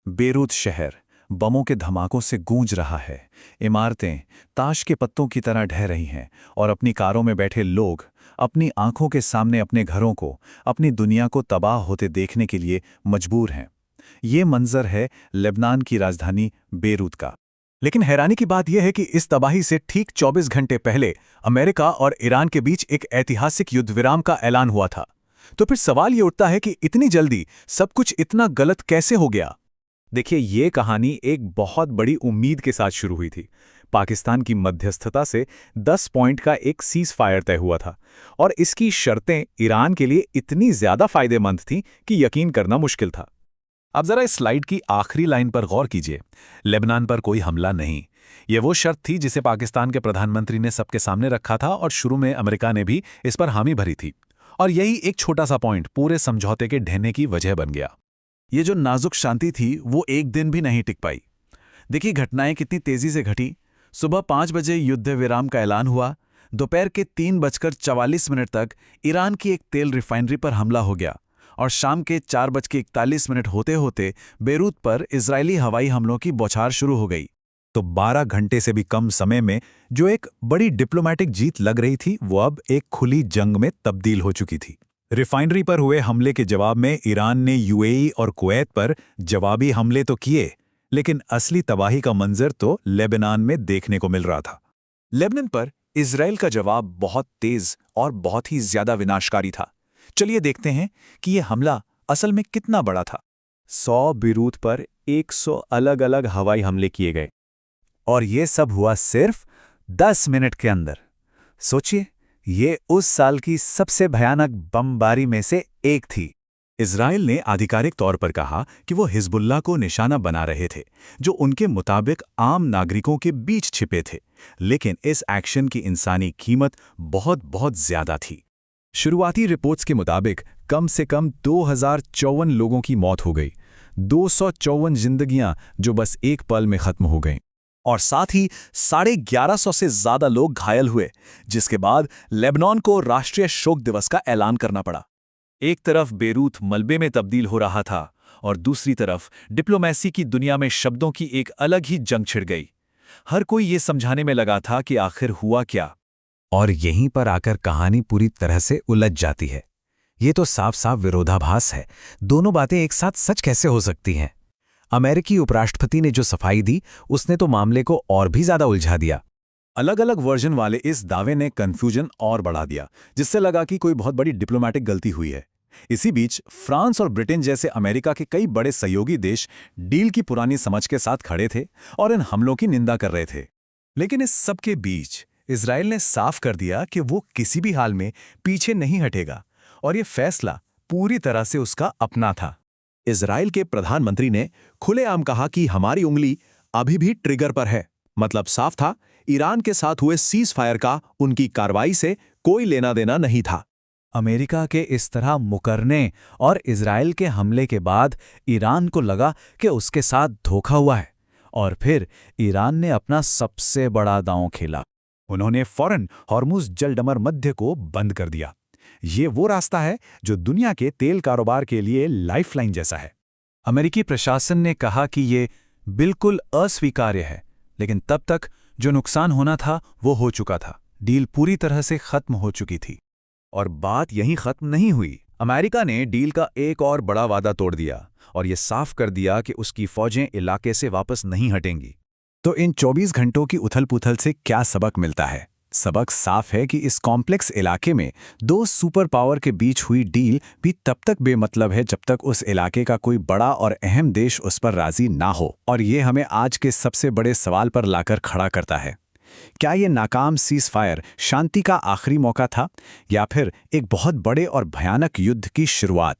Beirut शहर बमों के धमाकों से गूंज रहा है। इमारतें ताश के पत्तों की तरह ढह रही हैं और अपनी कारों में बैठे लोग अपनी आंखों के सामने अपने घरों को, अपनी दुनिया को तबाह होते देखने के लिए मजबूर हैं। ये मंजर है लेबनान की राजधानी बेरूत का। लेकिन हैरानी की बात यह है कि इस तबाही से ठीक 24 घंटे पहले अमेरिका और ईरान के बीच एक ऐतिहासिक युद्धविराम का ऐलान हुआ था। तो फिर सवाल ये उठता है कि इतनी जल्दी सब कुछ इतना गलत कैसे हो गया? देखिए, ये कहानी एक बहुत बड़ी उम्मीद के साथ शुरू हुई थी। पाकिस्तान की मध्यस्थता से 10 पॉइंट का एक सीज फायर तय हुआ था और इसकी शर्तें ईरान के लिए इतनी ज्यादा फायदेमंद थीं कि यकीन करना मुश्किल था। अब जरा इस स्लाइड की आखिरी लाइन पर गौर कीजिए। लेबनान पर कोई हमला नहीं। ये वो शर्त थी जिसे पाकिस्तान के प्रधानमंत्री ने सबके सामने रखा था और शुरू में अमेरिका ने भी इस पर हामी भरी थी। और यही एक छोटा सा पॉइंट पूरे समझौते के ढहने की वजह बन गया। ये जो नाजुक शांति थी वो एक दिन भी नहीं टिक पाई। देखिए घटनाएं कितनी तेजी से घटी। सुबह 5 बजे युद्ध विराम का ऐलान हुआ। दोपहर के 3:44 तक ईरान की एक तेल रिफाइनरी पर हमला हो गया और शाम के 4:41 होते होते बेरूत पर इजरायली हवाई हमलों की बौछार शुरू हो गई। तो 12 घंटे से भी कम समय में जो एक बड़ी डिप्लोमैटिक जीत लग रही थी वो अब एक खुली जंग में तब्दील हो चुकी थी। रिफाइनरी पर हुए हमले के जवाब में ईरान ने यूएई और कुवैत पर जवाबी हमले तो किए, लेकिन असली तबाही का मंजर तो लेबनान में देखने को मिल रहा था। लेबनान पर इजराइल का जवाब बहुत तेज और बहुत ही ज्यादा विनाशकारी था। चलिए देखते हैं कि यह हमला असल में कितना बड़ा था। 100 बेरूत पर 100 अलग अलग हवाई हमले किए गए और ये सब हुआ सिर्फ 10 मिनट के अंदर। सोचिए, ये उस साल की सबसे भयानक बमबारी में से एक थी। इजराइल ने आधिकारिक तौर पर कहा कि वो हिजबुल्लाह को निशाना बना रहे थे, जो उनके मुताबिक आम नागरिकों के बीच छिपे थे। लेकिन इस एक्शन की इंसानी कीमत बहुत बहुत ज्यादा थी। शुरुआती रिपोर्ट्स के मुताबिक कम से कम 2054 लोगों की मौत हो गई, 254 जिंदगियां जो बस एक पल में खत्म हो गईं। और साथ ही 1150 से ज्यादा लोग घायल हुए, जिसके बाद लेबनान को राष्ट्रीय शोक दिवस का ऐलान करना पड़ा। एक तरफ बेरूत मलबे में तब्दील हो रहा था और दूसरी तरफ डिप्लोमेसी की दुनिया में शब्दों की एक अलग ही जंग छिड़ गई। हर कोई ये समझाने में लगा था कि आखिर हुआ क्या। और यहीं पर आकर कहानी पूरी तरह से उलझ जाती है। ये तो साफ साफ विरोधाभास है। दोनों बातें एक साथ सच कैसे हो सकती हैं? अमेरिकी उपराष्ट्रपति ने जो सफाई दी उसने तो मामले को और भी ज्यादा उलझा दिया। अलग अलग वर्जन वाले इस दावे ने कंफ्यूजन और बढ़ा दिया, जिससे लगा कि कोई बहुत बड़ी डिप्लोमैटिक गलती हुई है। इसी बीच फ्रांस और ब्रिटेन जैसे अमेरिका के कई बड़े सहयोगी देश डील की पुरानी समझ के साथ खड़े थे और इन हमलों की निंदा कर रहे थे। लेकिन इस सब के बीच इजराइल ने साफ कर दिया कि वो किसी भी हाल में पीछे नहीं हटेगा और ये फैसला पूरी तरह से उसका अपना था। इजराइल के प्रधानमंत्री ने खुलेआम कहा कि हमारी उंगली अभी भी ट्रिगर पर है। मतलब साफ था, ईरान के साथ हुए सीज फायर का उनकी कार्रवाई से कोई लेना देना नहीं था। अमेरिका के इस तरह मुकरने और इजराइल के हमले के बाद ईरान को लगा कि उसके साथ धोखा हुआ है और फिर ईरान ने अपना सबसे बड़ा दांव खेला। उन्होंने फौरन हॉर्मुज जलडमर मध्य को बंद कर दिया। ये वो रास्ता है जो दुनिया के तेल कारोबार के लिए लाइफलाइन जैसा है। अमेरिकी प्रशासन ने कहा कि ये बिल्कुल अस्वीकार्य है, लेकिन तब तक जो नुकसान होना था वो हो चुका था। डील पूरी तरह से खत्म हो चुकी थी। और बात यहीं खत्म नहीं हुई। अमेरिका ने डील का एक और बड़ा वादा तोड़ दिया और ये साफ कर दिया कि उसकी फौजें इलाके से वापस नहीं हटेंगी। तो इन 24 घंटों की उथल-पुथल से क्या सबक मिलता है? सबक साफ है कि इस कॉम्प्लेक्स इलाके में दो सुपर पावर के बीच हुई डील भी तब तक बेमतलब है जब तक उस इलाके का कोई बड़ा और अहम देश उस पर राजी ना हो। और ये हमें आज के सबसे बड़े सवाल पर लाकर खड़ा करता है। क्या ये नाकाम सीज फायर शांति का आखिरी मौका था या फिर एक बहुत बड़े और भयानक युद्ध की शुरुआत?